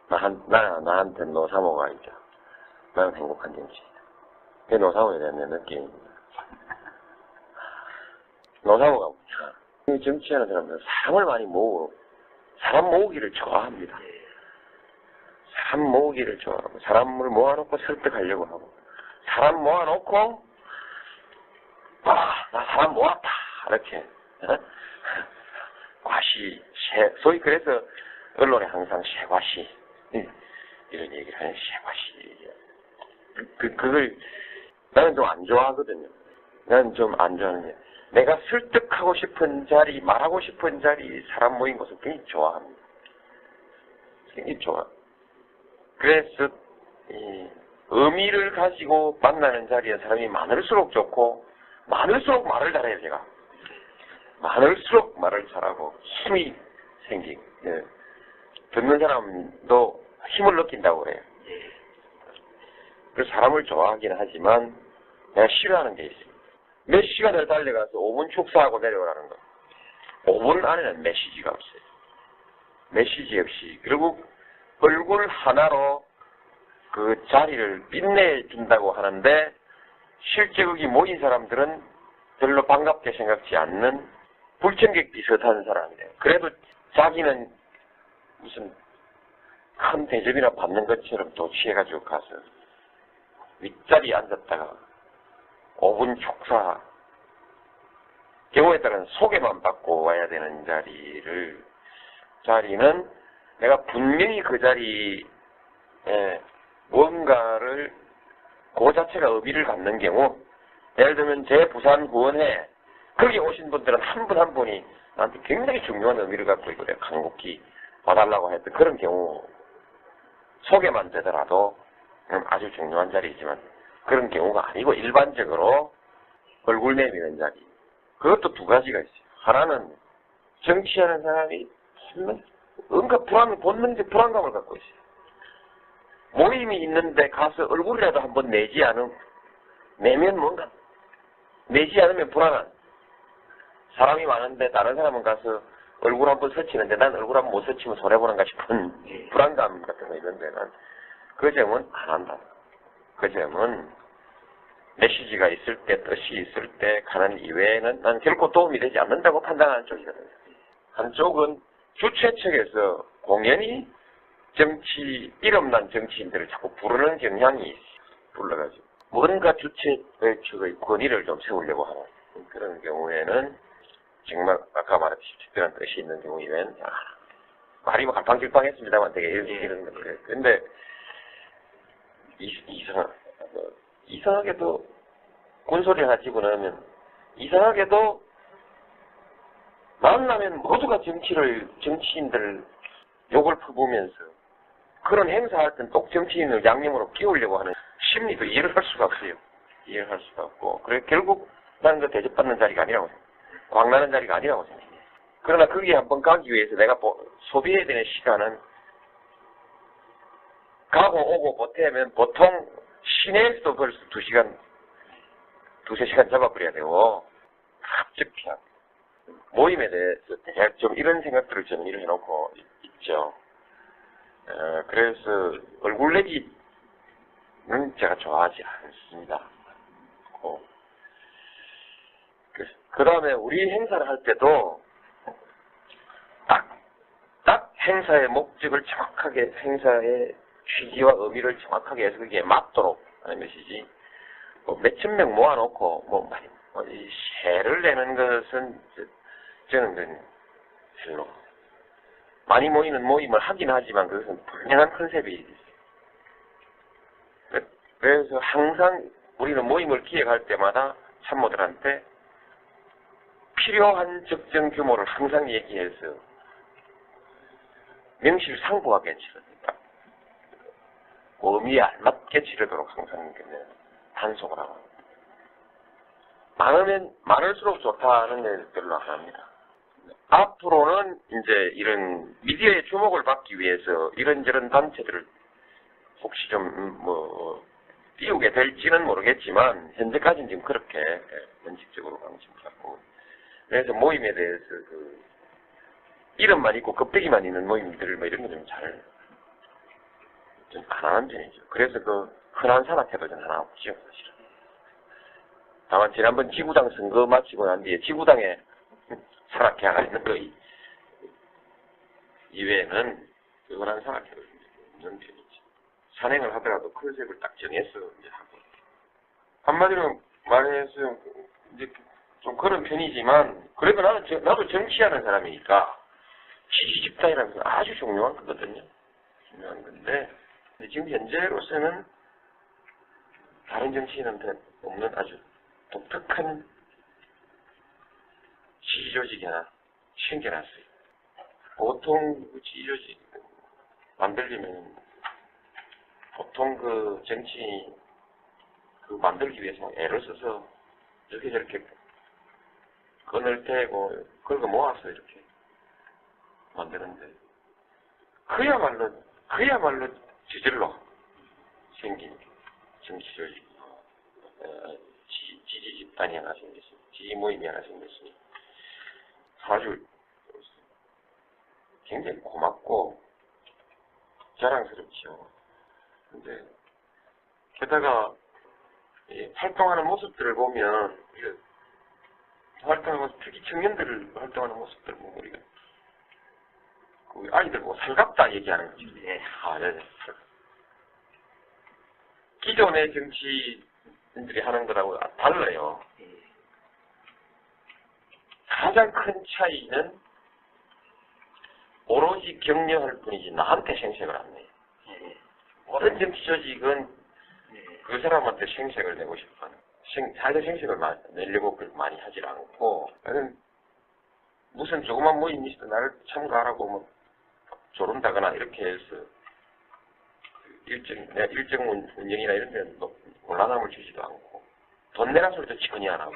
나한테 노사모가 있다. 나는 행복한 정치인이다. 그게 노사모에 대한 내 느낌입니다. 노사모가 뭐냐. 정치하는 사람들은 사람을 많이 모으고, 사람 모으기를 좋아합니다. 사람 모으기를 좋아하고, 사람을 모아놓고 설득하려고 하고, 사람 모아놓고, 나 사람 모았다. 이렇게. 소위 그래서 언론에 항상 쇠과시. 이런 얘기를 하는 쇠과시. 그걸 나는 좀 안 좋아하거든요. 나는 좀 안 좋아하는 게 내가 설득하고 싶은 자리, 말하고 싶은 자리, 사람 모인 것을 굉장히 좋아합니다. 굉장히 좋아. 그래서 의미를 가지고 만나는 자리에 사람이 많을수록 좋고 많을수록 말을 잘해요. 제가 많을수록 말을 잘하고 힘이 생기고 듣는 사람도 힘을 느낀다고 그래요. 그래서 사람을 좋아하긴 하지만 내가 싫어하는 게 있습니다. 몇 시간을 달려가서 5분 축사하고 내려오라는 거. 5분 안에는 메시지가 없어요. 메시지 없이. 그리고 얼굴 하나로 그 자리를 빛내준다고 하는데 실제 거기 모인 사람들은 별로 반갑게 생각지 않는 불청객 비슷한 사람이에요. 그래도 자기는 무슨 큰 대접이나 받는 것처럼 또 취해가지고 가서 윗자리에 앉았다가 5분 축사, 경우에 따라서는 소개만 받고 와야 되는 자리는 내가 분명히 그 자리에 뭔가를 그 자체가 의미를 갖는 경우, 예를 들면 제 부산 구원회 거기 오신 분들은 한 분 한 분이 나한테 굉장히 중요한 의미를 갖고 있고 내가 간곡히 봐달라고 했던 그런 경우, 소개만 되더라도 아주 중요한 자리이지만 그런 경우가 아니고 일반적으로 얼굴 내미는 자리. 그것도 두 가지가 있어요. 하나는 정치하는 사람이 뭔가 본능적 불안감을 갖고 있어요. 모임이 있는데 가서 얼굴이라도 한번 내지 내면 뭔가 내지 않으면 불안한. 사람이 많은데 다른 사람은 가서 얼굴 한번 스치는데 난 얼굴 한번 못 스치면 손해보는가 싶은 불안감 같은 거 있는데 난 그 점은 안 한다. 그 점은 메시지가 있을 때, 뜻이 있을 때 가는 이외에는 난 결코 도움이 되지 않는다고 판단하는 쪽이거든요. 한쪽은 주최 측에서 공연히 이름난 정치인들을 자꾸 부르는 경향이 있어요. 불러가지고. 뭔가 주최 측의 권위를 좀 세우려고 하는 그런 경우에는 정말 아까 말했듯이 특별한 뜻이 있는 경우 이외에는 말이 뭐 갈팡질팡했습니다만 되게 이런 건데 근데 이상하게도 군소리를 가지고 나면 이상하게도 만나면 모두가 정치인들 욕을 퍼부으면서 그런 행사할 땐 또 정치인을 양념으로 끼우려고 하는 심리도 이해를 할 수가 없어요. 이해를 할 수가 없고. 그래 결국 나는 그 대접받는 자리가 아니라고 생각해요. 광나는 자리가 아니라고 생각해요. 그러나 거기에 한번 가기 위해서 내가 소비해야 되는 시간은 가고 오고 보태면 보통 시내에서도 벌써 2시간, 2~3시간 잡아버려야 되고 갑자기 모임에 대해서 대략 좀 이런 생각들을 정리를 해놓고 있죠. 그래서 얼굴 내기는 제가 좋아하지 않습니다. 그 다음에 우리 행사를 할 때도 딱 행사의 목적을 정확하게, 행사의 취지와 의미를 정확하게 해서 그게 맞도록 하는 것이지, 몇천 명 모아놓고, 세를 내는 것은, 저는 별로. 많이 모이는 모임을 하긴 하지만 그것은 분명한 컨셉이 있어요. 그래서 항상 우리는 모임을 기획할 때마다 참모들한테 필요한 적정 규모를 항상 얘기해서 명실상부하게 치릅니다. 의미에 알맞게 치르도록 항상 단속을 하고 많으면 많을수록 좋다는 얘기를 별로 안 합니다. 앞으로는 이제 이런 미디어의 주목을 받기 위해서 이런저런 단체들을 혹시 좀 띄우게 될지는 모르겠지만 현재까지는 지금 그렇게 원칙적으로 방침을 잡고, 그래서 모임에 대해서 이름만 있고 껍데기만 있는 모임들 이런 거 좀 잘 좀 가난한 편이죠. 그래서 그 흔한 산악회도 좀 하나 없죠, 사실은. 다만 지난번 지구당 선거 마치고 난 뒤에 지구당에 산악회가 있는 거 이외에는 흔한 산악회도 없는 편이죠. 산행을 하더라도 컨셉을 딱 정해서 이제 하고. 한마디로 말해서 이제 좀 그런 편이지만 그래도 나도 정치하는 사람이니까 지지 집단이라는 건 아주 중요한 거거든요. 중요한 건데 지금 현재로서는 다른 정치인한테 없는 아주 독특한 지지 조직이 하나 생겨났어요. 보통 그 지지 조직 만들려면 보통 그 정치인이 그 만들기 위해서 애를 써서 이렇게 저렇게 건을 대고 그런 거 모아서 이렇게 만드는데 그야말로 저절로 생긴 정치 조직 지지 집단이 하나 생겼어요. 지지 모임이 하나 생겼으니 아주 굉장히 고맙고 자랑스럽죠. 근데 게다가 활동하는 모습들을 보면 활동하는 모습, 특히 청년들 활동하는 모습들 보면 우리가 그 아이들 보고 살갑다 얘기하는 거죠. 네. 네. 기존의 정치인들이 하는 거라고 달라요. 가장 큰 차이는 오로지 격려할 뿐이지 나한테 생색을 안 내요. 모든 정치 조직은 그 사람한테 생색을 내고 싶어하는 자기 생색을 내려고 많이 하질 않고 무슨 조그만 모임이 있어도 나를 참가하라고 뭐 조른다거나 이렇게 해서 일정 운영이나 이런 데는 곤란함을 주지도 않고 돈 내란 소리도 전혀 안 하고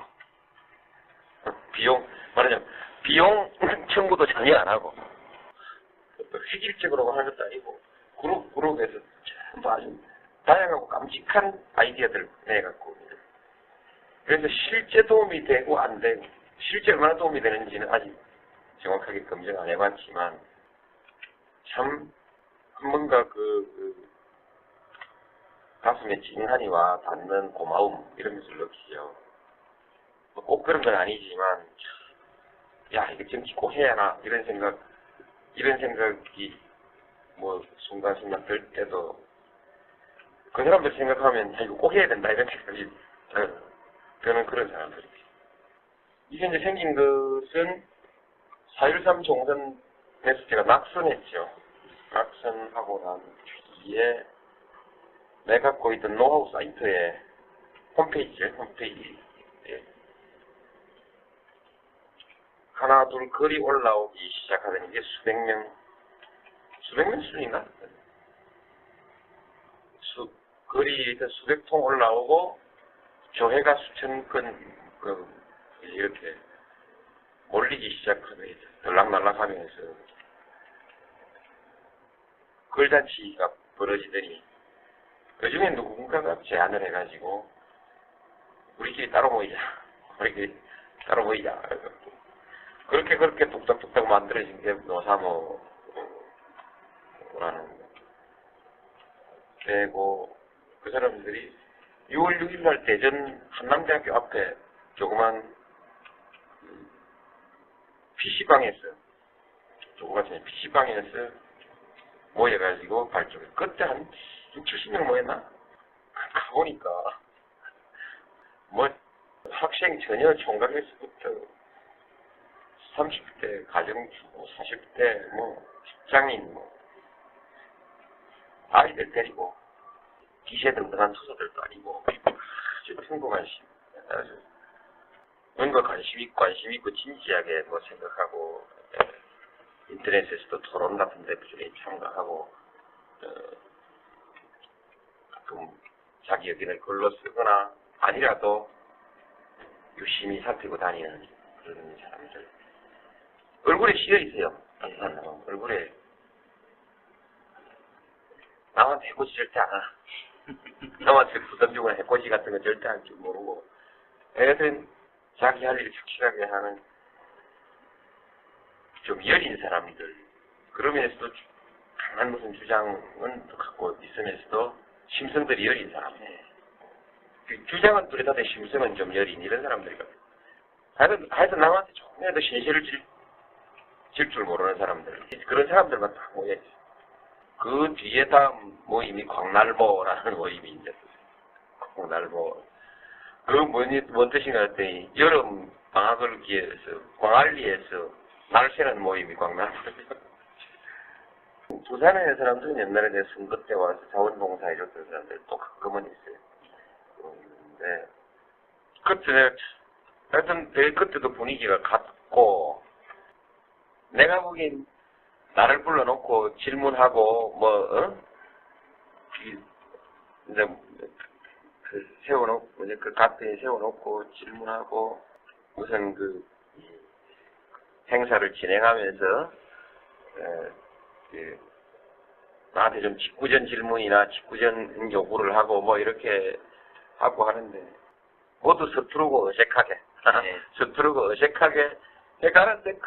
말하자면 비용 청구도 전혀 안 하고 획일적으로 하는 것도 아니고 그룹에서 전부 아주 다양하고 깜찍한 아이디어들을 내갖고 그래서 실제 도움이 되고 안 되고 실제 얼마나 도움이 되는지는 아직 정확하게 검증 안 해봤지만 참 뭔가 가슴에 찡하니 와 닿는 고마움 이런 것을 느끼죠. 꼭 그런 건 아니지만 야 이거 정치 꼭 해야 하나 이런 생각이 뭐 순간순간 들 때도 그 사람들 생각하면 이거 꼭 해야 된다 이런 생각이 저는 그런 사람들이죠. 이게 이제 생긴 것은 4.13 종전에서 제가 낙선했죠. 낙선하고 난 뒤에 내가 갖고 있던 노하우 사이트에 홈페이지에 하나 둘 글이 올라오기 시작하더니 이게 수백 명 수준인가? 글이 수백 통 올라오고 조회가 수천 건 이렇게 몰리기 시작하면 들락날락하면서 글잔치가 벌어지더니 그중에 누군가가 제안을 해가지고 우리끼리 따로 모이자 그렇게 뚝딱뚝딱 만들어진 게 노사모라는 되고 그 사람들이 6월 6일 날 대전 한남대학교 앞에 조그만 PC방에서 모여가지고 발족해. 그때 한 70명 모였나? 가보니까 뭐 학생 전혀 총각에서부터 30대 가정주, 40대 직장인 아이들 데리고 기세등등한 투수들도 아니고 아주 평범한 뭔가 관심 있고 진지하게 생각하고 인터넷에서도 토론 같은 데 부지런히 참가하고 가끔 자기 의견을 글로 쓰거나 아니라도 유심히 살피고 다니는 그런 사람들 얼굴에 씌어 있어요. 얼굴에 남한테 해코지 절대 안 하나. 남한테 부담 주거나 해코지 같은 거 절대 할 줄 모르고 애들 자기 할 일을 착실하게 하는 좀 여린 사람들 그러면서도 강한 무슨 주장은 갖고 있으면서도 심성들이 여린 사람. 그 주장은 뚜렷한데 심성은 좀 여린 이런 사람들이거든. 하여튼 남한테 조금이라도 신세를 질 줄 모르는 사람들. 그런 사람들만 딱 모여있어. 그 뒤에 다음 모임이 광날보라는 모임이 있는데, 광날보. 그 뭔 뜻인가 했더니, 여름 방학을 기해서, 광안리에서 날 새는 모임이 광날보. 부산에 있는 사람들은 옛날에 내 선거 때 와서 자원봉사 해줬던 사람들 또 가끔은 있어요. 네. 그때, 하여튼, 그때도 분위기가 같고, 내가 보기엔, 나를 불러놓고 질문하고, 이제, 세워놓고, 이제 그 카페에 세워놓고 질문하고, 우선 행사를 진행하면서, 나한테 좀 직구전 질문이나 직구전 요구를 하고, 이렇게 하고 하는데, 모두 서투르고 어색하게, 서투르고 어색하게 해가는데,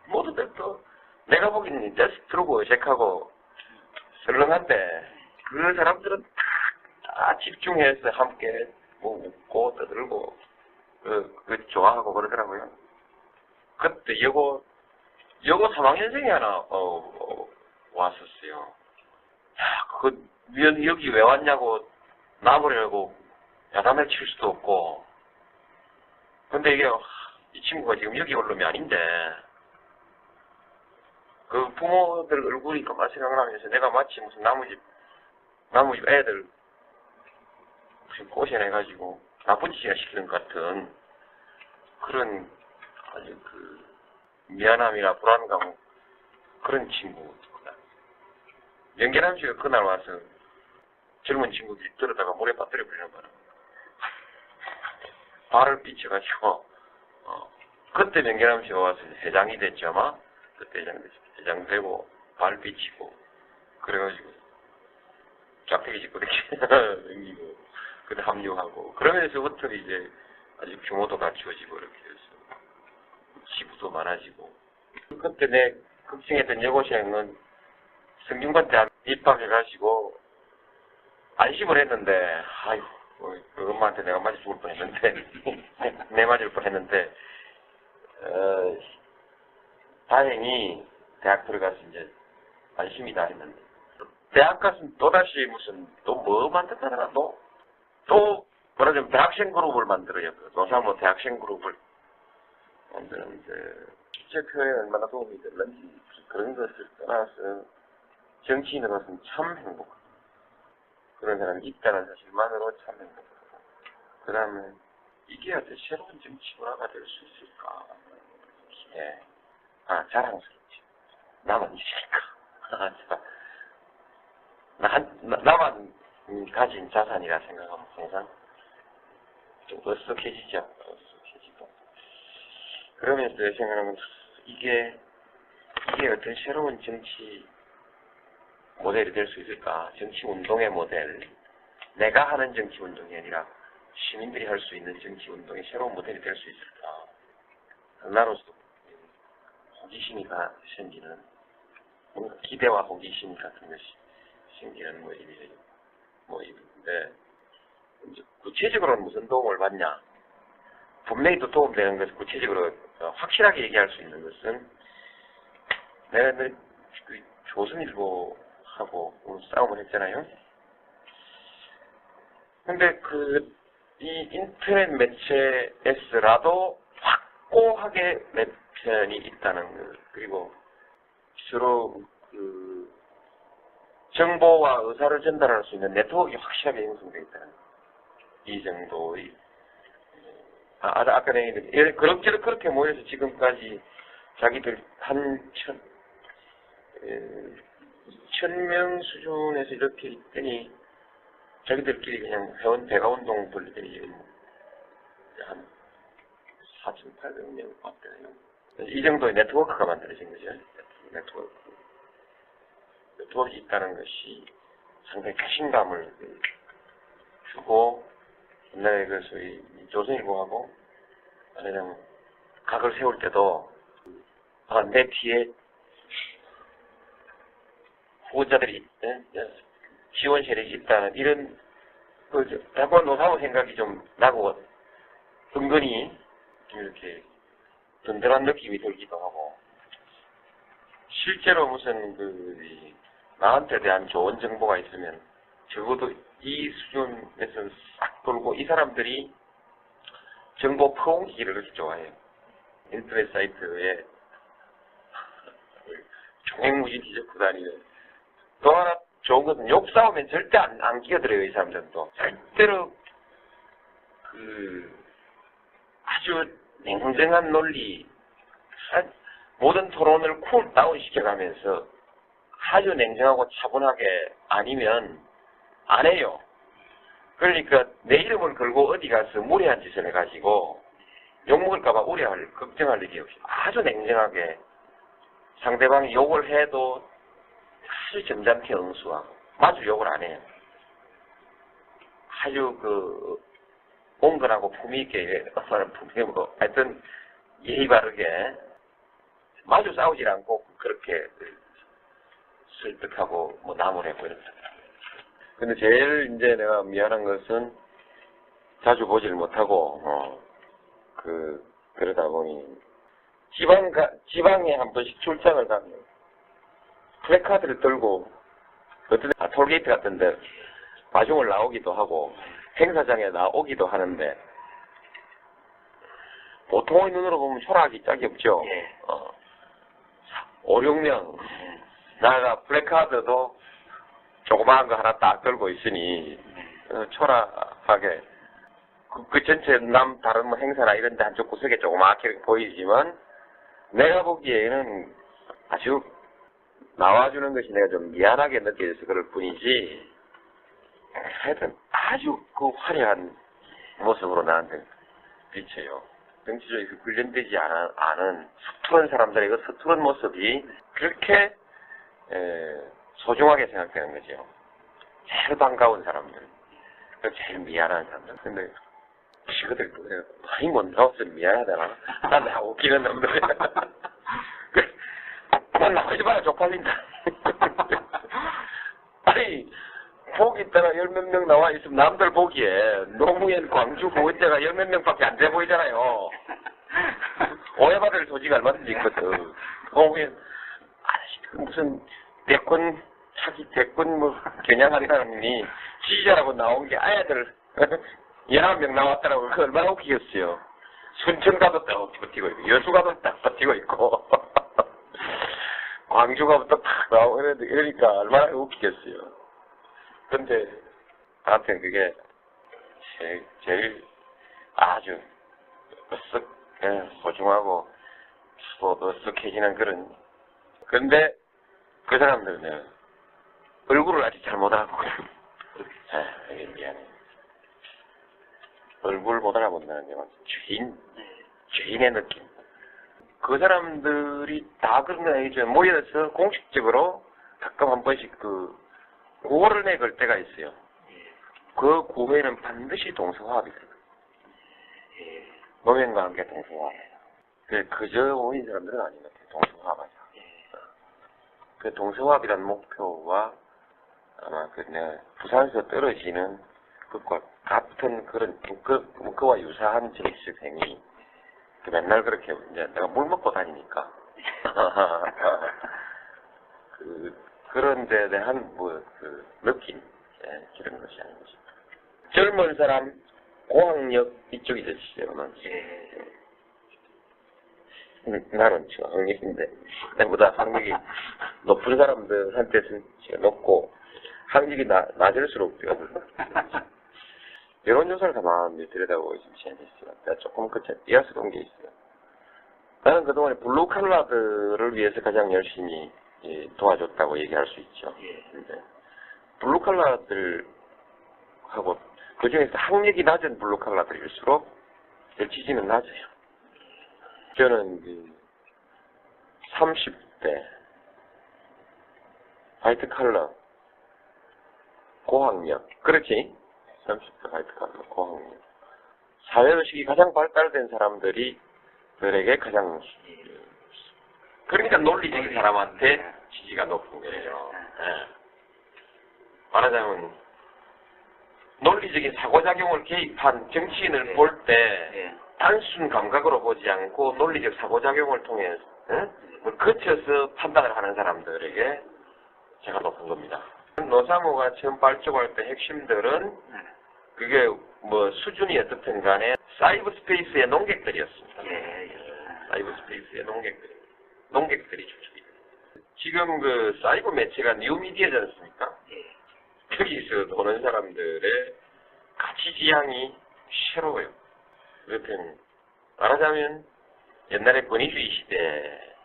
모두들 또, 내가 보기에는 진짜 서투르고 어색하고, 설렁한데, 그 사람들은 다 집중해서 함께 웃고 떠들고, 좋아하고 그러더라고요. 그때 여고 3학년생이 하나, 왔었어요. 야, 여기 왜 왔냐고, 나보려고 야단을 칠 수도 없고, 근데 이게, 이 친구가 지금 여기 올 놈이 아닌데, 그 부모들 얼굴이 그만 생각나면서 내가 마치 무슨 나무집 애들 무슨 꼬셔내가지고 나쁜 짓이나 시키는 것 같은 그런 아주 미안함이나 불안감 그런 친구. 명계남 씨가 그날 와서 젊은 친구들이 들어다가 물에 빠뜨려 버리는 바람에 발을 삐쳐가지고 그때 명계남 씨가 와서 회장이 됐죠 아마. 그때 회장 되고 발 삐치고 그래가지고 짝대기 짚고 이렇게 그때 합류하고 그러면서부터 이제 아주 규모도 갖추어지고 이렇게 해서 지부도 많아지고 그때 내 걱정했던 여고생은 성균관대 입학해가지고 안심을 했는데 아이고 그 엄마한테 내가 맞아 죽을 뻔했는데 내 맞을 뻔했는데 다행히 대학 들어가서 이제 안심이다 했는데 대학 가서는 또다시 무슨 또 뭐 만든다더라 또 뭐라면 대학생 그룹을 만들어요. 노사모 대학생 그룹을 만드는데 실제 표현에 얼마나 도움이 됐는지 그런 것을 떠나서 정치인으로서는 참 행복하다. 그런 사람이 있다는 사실만으로 참 행복하다. 그 다음에 이게 어떤 새로운 정치 문화가 될 수 있을까? 자랑스럽지. 나만 있으니까. 나만 가진 자산이라 생각하면 항상 좀 어색해지죠. 어색해지고. 그러면서 생각하면 이게 어떤 새로운 정치 모델이 될 수 있을까? 정치 운동의 모델. 내가 하는 정치 운동이 아니라 시민들이 할 수 있는 정치 운동의 새로운 모델이 될 수 있을까? 나로서 호기심이 생기는 뭔가 기대와 호기심 같은 것이 생기는 모임인데 구체적으로는 무슨 도움을 받냐? 분명히 또 도움되는 것은 구체적으로 확실하게 얘기할 수 있는 것은 내가 늘 조선일보하고 싸움을 했잖아요. 근데 이 인터넷 매체에서라도 확고하게 내 편이 있다는 것, 그리고 주로 정보와 의사를 전달할 수 있는 네트워크가 확실하게 형성되어 있다는 것. 이 정도의 아까 얘기했는데 그럭저럭 그렇게 모여서 지금까지 자기들 한 1000명 수준에서 이렇게 있더니 자기들끼리 그냥 회원 배가운동 돌리더니 지금 한 4,800명 왔대요. 이 정도의 네트워크가 만들어진 거죠. 네트워크 있다는 것이 상당히 자신감을 주고 옛날에 소위 조선일보하고 그냥 각을 세울 때도 내 뒤에 후원자들이 지원 세력이 있다는 이런 자꾸 노사모 생각이 좀 나고 은근히 좀 이렇게 든든한 느낌이 들기도 하고 실제로 무슨 나한테 대한 좋은 정보가 있으면 적어도 이 수준에서 싹 돌고 이 사람들이 정보 퍼옮기기를 그렇게 좋아해요. 인터넷 사이트에 종횡무진 뒤적고 다니는. 또 하나 좋은 것은 욕 싸우면 절대 안 끼어들어요. 이 사람들은 또 절대로 아주 냉정한 논리, 모든 토론을 쿨 다운 시켜가면서 아주 냉정하고 차분하게 아니면 안 해요. 그러니까 내 이름을 걸고 어디 가서 무례한 짓을 해가지고 욕먹을까봐 걱정할 일이 없이 아주 냉정하게 상대방이 욕을 해도 아주 점잖게 응수하고 마주 욕을 안 해요. 아주 온건하고 품위있게 하여튼 예의 바르게 마주 싸우질 않고 그렇게 설득하고 남을 해고 이렇다. 근데 제일 이제 내가 미안한 것은 자주 보질 못하고 그러다 보니 지방에 한 번씩 출장을 가면 플래카드를 들고 어떤 톨게이트 같은데 마중을 나오기도 하고 행사장에 나오기도 하는데 보통의 눈으로 보면 초라하기 짝이 없죠. 5, 6명 나가 플래카드도 조그마한 거 하나 딱 들고 있으니 초라하게 그 전체 다른 뭐 행사나 이런 데 한쪽 구석에 조그맣게 보이지만 내가 보기에는 아주 나와주는 것이 내가 좀 미안하게 느껴져서 그럴 뿐이지 하여튼 아주 화려한 모습으로 나한테 비쳐요. 정치적인 훈련되지 않은 서투른 사람들의 그 서투른 모습이 그렇게 소중하게 생각되는 거죠. 제일 반가운 사람들, 제일 미안한 사람들. 근데 지그들 많이 못 나와서 미안하다나? 난 나 웃기는 놈들. 난 나오지 마라 쪽팔린다. 아니 보기 있다가 열 몇 명 나와 있으면 남들 보기에 노무현 광주 보원자가 열 몇 명밖에 안 돼 보이잖아요. 오해받을 소지가 얼마든지 있거든. 노무현 아저씨 무슨 대권 겨냥한 사람이 지지자라고 나온 게 아야들 11명 나왔다라고 그 얼마나 웃기겠어요. 순천가도 딱 버티고 있고 여수가도 딱 버티고 있고 광주가부터 딱 나오고 이러니까 얼마나 웃기겠어요. 근데 나한테는 그게 제일 아주 소중하고 또 어색해지는 그런. 근데 그 사람들은 얼굴을 아직 잘 못 알아보고 이게 미안해. 얼굴 못 알아본다는 게 죄인의 느낌. 그 사람들이 다 그런 건 아니죠. 모여서 공식적으로 가끔 한 번씩 구호를 내걸 때가 있어요. 그 구호에는 반드시 동서화합이 들어가요. 노무현과 함께 동서화합. 그저 모인 사람들은 아닌 것 같아요. 동서화합하자. 그 동서화합이라는 목표와 아마 부산에서 떨어지는 것과 같은 그와 유사한 정치적 행위. 맨날 그렇게 이제 내가 물 먹고 다니니까 그런 데 대한 느낌 그런 것이 아닌가 싶어요. 젊은 사람 고학력 이쪽이죠 지금은. 나는 지금 학력인데 나보다 학력이 높은 사람들한테는 높고 학력이 낮을수록 여론조사를 가만히 들여다보고 있으면 재밌어요. 내가 조금 이해스러운 게 있어요. 나는 그동안에 블루칼라들을 위해서 가장 열심히 도와줬다고 얘기할 수 있죠. 근데 블루칼라들하고 그 중에서 학력이 낮은 블루칼라들일수록 지지는 낮아요. 저는 30대 화이트 칼라 고학력 그렇지? 30대 화이트 칼라 고학력 사회의식이 가장 발달된 사람들에게 가장 그러니까 논리적인 사람한테 지지가 높은 거예요. 예. 말하자면 논리적인 사고작용을 개입한 정치인을 네. 볼 때 예. 단순 감각으로 보지 않고 논리적 사고작용을 통해 거쳐서 판단을 하는 사람들에게 제가 높은 겁니다. 노사모가 처음 발족할 때 핵심들은 그게 뭐 수준이 어떻든 간에 사이버 스페이스의 농객들이었습니다. 사이버 스페이스의 농객들이 주축입니다. 지금 그 사이버 매체가 뉴미디어지 않습니까? 거기서 보는 사람들의 가치 지향이 새로워요. 그렇다면 말하자면 옛날에 권위주의 시대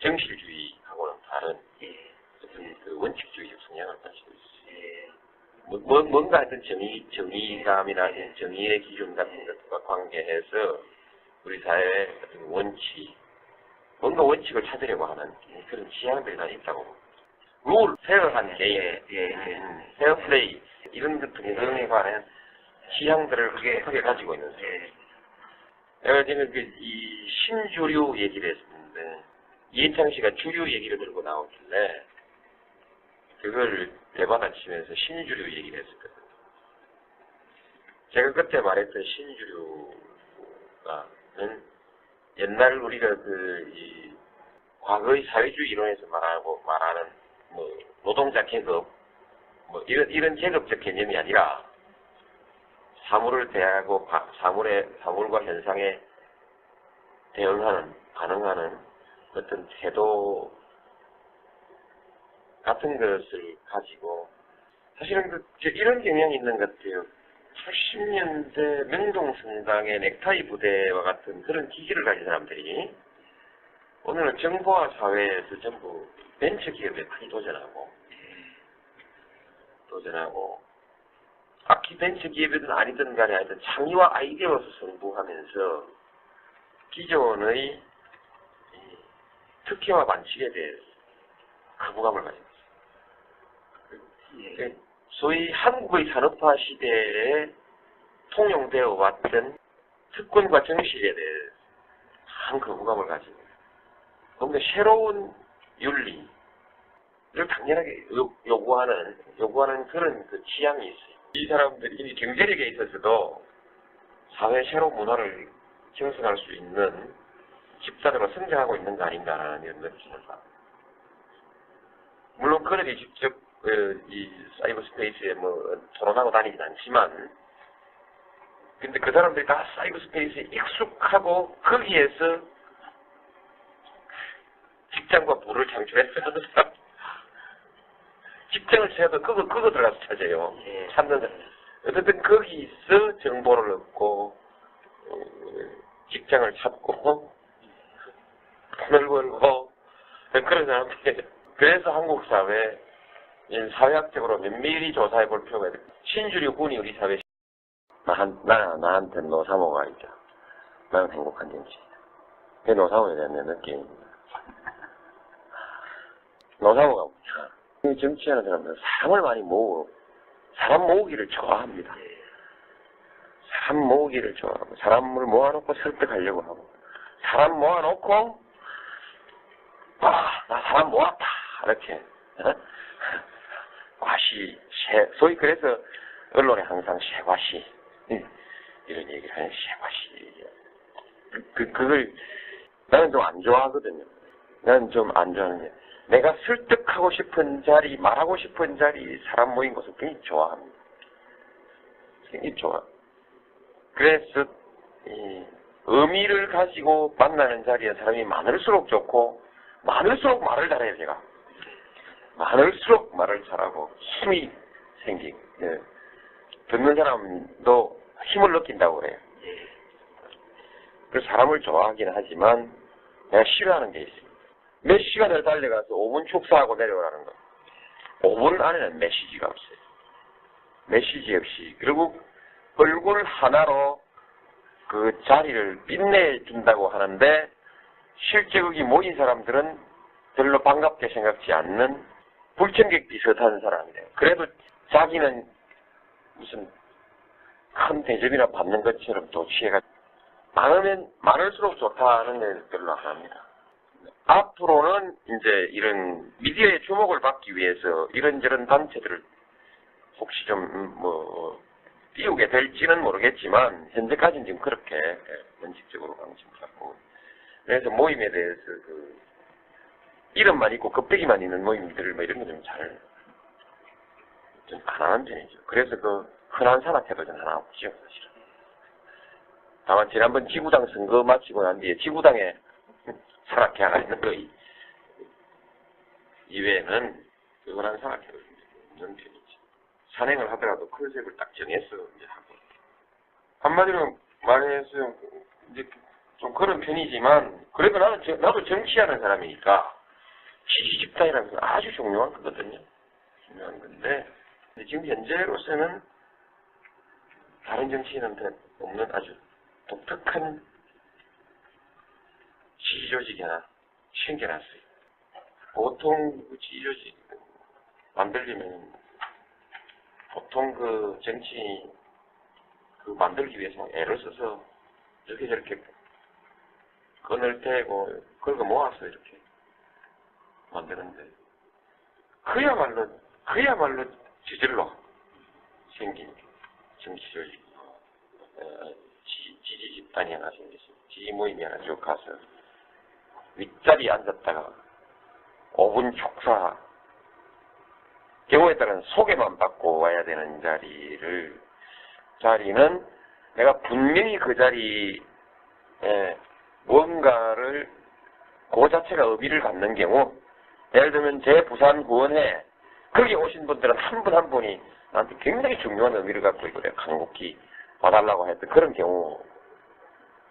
정실주의하고는 다른 어떤 그 원칙주의적 성향을 가지고 있어요. 뭔가 하여튼 정의감이나 정의의 기준 같은 것과 관계해서 우리 사회의 어떤 원칙, 뭔가 원칙을 찾으려고 하는 그런 지향들이 다 있다고 봅니다. 룰, 페어한 게임, 페어 플레이, 이런 것들에 관한 지향들을 크게 가지고 있는 사람. 내가 지금 이 신주류 얘기를 했었는데, 이해창 씨가 주류 얘기를 들고 나오길래, 그걸 대받아치면서 신주류 얘기를 했었거든요. 제가 그때 말했던 신주류가는 옛날 우리가 과거의 사회주의 이론에서 말하는 뭐 노동자 계급 뭐 이런 계급적 개념이 아니라 사물을 대하고 사물과 현상에 반응하는 어떤 태도 같은 것을 가지고 사실은 이런 경향이 있는 것 같아요. 80년대 명동성당의 넥타이 부대와 같은 그런 기질을 가진 사람들이 오늘은 정보화 사회에서 전부 벤처 기업에 많이 도전하고 악기 벤처 기업이든 아니든 간에 하여튼 창의와 아이디어로서 승부하면서 기존의 특혜와 반칙에 대해서 거부감을 가지고 있습니다. 소위 한국의 산업화 시대에 통용되어 왔던 특권과 정실에 대해 큰 거부감을 가지고 뭔가 새로운 윤리를 당연하게 요구하는 그런 그 지향이 있어요. 이 사람들이 이미 경제력에 있어서도 사회 새로운 문화를 형성할 수 있는 집단으로 성장하고 있는 거 아닌가라는 이런 느낌을 받아요. 물론 그들이 직접 이 사이버 스페이스에 토론하고 다니진 않지만, 근데 그 사람들이 다 사이버 스페이스에 익숙하고 거기에서 직장과 부를 창출했어요. 직장을 찾아도 그거 들어가서 찾아요. 찾는 사람. 어쨌든 거기서 정보를 얻고 직장을 찾고 돈을 벌고 그런 사람들이. 그래서 한국 사회 사회학적으로 면밀히 조사해 볼 필요가 있다. 신주류군이 우리 사회 나한테 노사모가 있다. 나는 행복한 정치이다. 그게 노사모에 대한 내 느낌입니다. 노사모가 정치하는 사람들은 사람을 많이 사람 모으기를 좋아합니다. 사람 모으기를 좋아하고 사람을 모아놓고 설득하려고 하고 사람 모아놓고 나 사람 모았다 이렇게 소위 그래서 언론에 항상 쇠과시 이런 얘기를 하는 쇠과시 그걸 나는 좀 안 좋아하거든요. 나는 좀 안 좋아하는 게 내가 설득하고 싶은 자리, 말하고 싶은 자리, 사람 모인 곳을 굉장히 좋아합니다. 굉장히 좋아. 그래서 의미를 가지고 만나는 자리에 사람이 많을수록 좋고 많을수록 말을 잘해요. 제가 많을수록 말을 잘하고 힘이 생기고 듣는 사람도 힘을 느낀다고 그래요. 그래서 사람을 좋아하긴 하지만 내가 싫어하는 게 있어요. 몇 시간을 달려가서 5분 축사하고 내려오라는 거. 5분 안에는 메시지가 없어요. 메시지 없이. 그리고 얼굴 하나로 그 자리를 빛내준다고 하는데 실제 거기 모인 사람들은 별로 반갑게 생각지 않는 불청객 비슷한 사람이에요. 그래도 자기는 무슨 큰 대접이나 받는 것처럼 도취해가지고 많을수록 좋다는 걸 별로 안 합니다. 앞으로는 이제 이런 미디어의 주목을 받기 위해서 이런저런 단체들을 혹시 좀 띄우게 될지는 모르겠지만 현재까지는 지금 그렇게 원칙적으로 관심 갖고, 그래서 모임에 대해서 그 이름만 있고 껍데기만 있는 모임들 이런 거 좀 안 하는 편이죠. 그래서 그 흔한 산악회도 좀 하나 없죠, 사실은. 다만 지난번 지구당 선거 마치고 난 뒤에 지구당에 산악회가 있는 거 이외에는 흔한 산악회도 없는 편이죠. 산행을 하더라도 컨셉을 딱 정해서 이제 하고. 한마디로 말해서 이제 좀 그런 편이지만, 그래도 나도 정치하는 사람이니까 지지 집단이라는 건 아주 중요한 거거든요. 중요한 건데, 지금 현재로서는 다른 정치인한테 없는 아주 독특한 지지 조직이 하나 생겨났어요. 보통 그 지지 조직 만들려면 보통 그 정치 그 만들기 위해서 애를 써서 이렇게 저렇게 건을 대고 그걸 모아서 이렇게 만드는데, 그야말로 저절로 생긴 정치 조직, 지지 집단이 하나 생겼어요. 지지 모임이 하나 쭉 가서 윗자리에 앉았다가 5분 축사, 경우에 따라서 소개만 받고 와야 되는 자리는 내가 분명히 그 자리에 뭔가를 그 자체가 의미를 갖는 경우, 예를 들면 제 부산 구원회 거기 오신 분들은 한 분 한 분이 나한테 굉장히 중요한 의미를 갖고 있고 내가 간곡히 봐달라고 했던 그런 경우,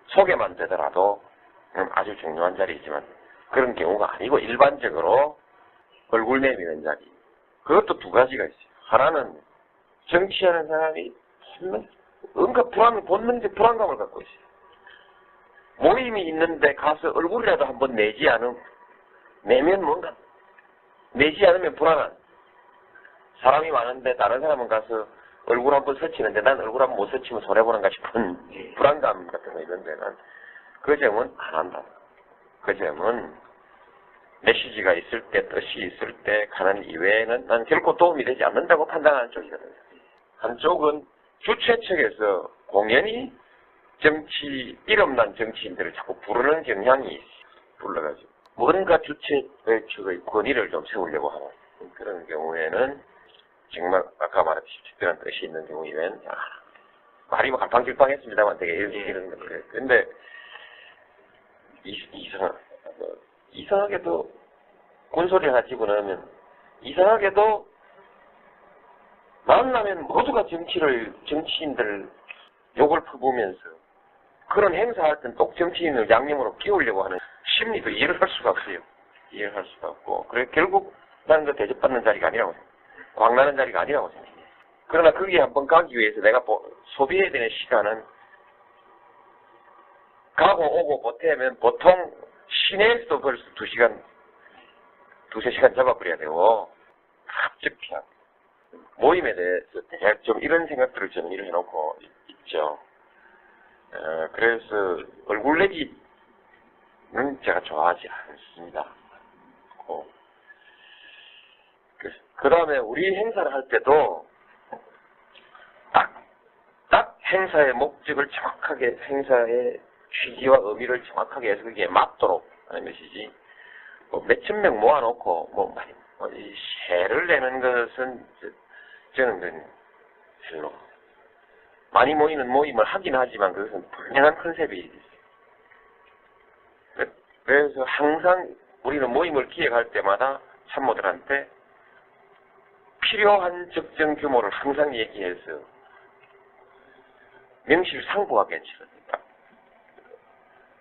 소개만 되더라도 아주 중요한 자리이지만 그런 경우가 아니고 일반적으로 얼굴 내미는 자리, 그것도 두 가지가 있어요. 하나는 정치하는 사람이 뭔가 본능적 불안감을 갖고 있어요. 모임이 있는데 가서 얼굴이라도 한번 내면 뭔가 내지 않으면 불안한, 사람이 많은데 다른 사람은 가서 얼굴 한번 스치는데 난 얼굴 한번 못 스치면 손해보는가 싶은 불안감 같은 거 있는데, 난 그 점은 안 한다. 그 점은 메시지가 있을 때, 뜻이 있을 때 가는 이외에는 난 결코 도움이 되지 않는다고 판단하는 쪽이거든요. 한쪽은 주최 측에서 공연히 이름난 정치인들을 자꾸 부르는 경향이 있어요. 불러가지고 뭔가 주최 측의 권위를 좀 세우려고 하는 그런 경우에는 정말 아까 말했듯이 특별한 뜻이 있는 경우 이외에는 말이 갈팡질팡했습니다만 되게 이런 건데, 근데 이상하게도 군소리를 가지고 나면 이상하게도 만나면 모두가 정치인들 욕을 퍼부으면서 그런 행사할 땐 또 정치인을 양념으로 끼우려고 하는 심리도 이해를 할 수가 없어요. 이해를 할 수가 없고, 그래 결국 나는 그 대접받는 자리가 아니라고 생각해요. 광나는 자리가 아니라고 생각해요. 그러나 거기에 한번 가기 위해서 내가 소비해야 되는 시간은 가고 오고 보태면 보통 시내에서도 벌써 2시간, 2~3시간 잡아버려야 되고, 갑자기 모임에 대해서 좀 이런 생각들을 저는 이렇게 해놓고 있죠. 그래서 얼굴 내기는 제가 좋아하지 않습니다. 그 다음에 우리 행사를 할 때도 딱 행사의 목적을 정확하게, 행사의 취지와 의미를 정확하게 해서 그게 맞도록 하는 것이지, 몇천 명 모아놓고 세를 내는 것은 저는 별로. 많이 모이는 모임을 하긴 하지만 그것은 분명한 컨셉이 있어요. 그래서 항상 우리는 모임을 기획할 때마다 참모들한테 필요한 적정 규모를 항상 얘기해서 명실상부하게 치릅니다.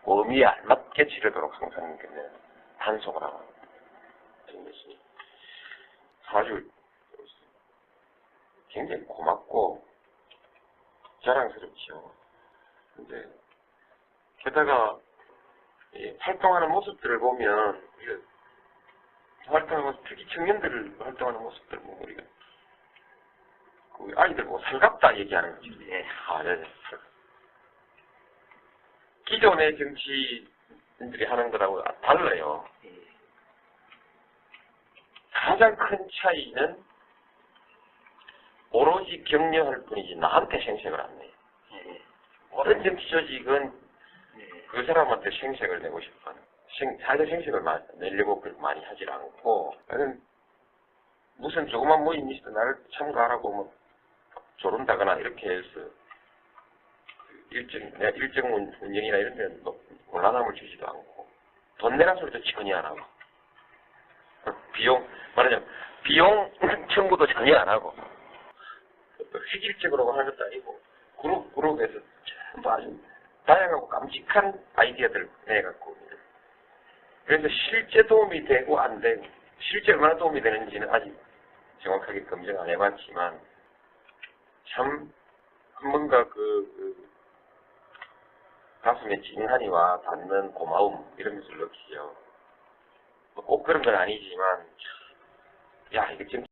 의미에 알맞게 치르도록 항상 단속을 하고 있는 것이 아주 굉장히 고맙고 자랑스럽죠. 근데 게다가 활동하는 모습들을 보면, 특히 청년들 활동하는 모습들 보면 우리가 그 아이들 보고 살갑다 얘기하는 거지. 네. 기존의 정치인들이 하는 거라고 달라요. 가장 큰 차이는 오로지 격려할 뿐이지 나한테 생색을 안 내요. 모든 정치 조직은 그 사람한테 생색을 내고 싶어하는, 자기 생색을 내려고 그렇게 많이 하질 않고, 나는 무슨 조그만 모임 있어 나를 참가하라고 뭐 조른다거나 이렇게 해서 내가 일정 운영이나 이런 데는 곤란함을 주지도 않고, 돈 내란 소리도 전혀 안 하고, 말하자면 비용 청구도 전혀 안 하고, 획일적으로 하는 것도 아니고, 그룹에서 전부 아주 다양하고 깜찍한 아이디어들을 내갖고, 그래서 실제 도움이 되고 안 되고, 실제 얼마나 도움이 되는지는 아직 정확하게 검증 안 해봤지만, 참, 뭔가 가슴에 찡하니 와 닿는 고마움, 이런 것을 느끼죠. 꼭 그런 건 아니지만, 야, 이거 지금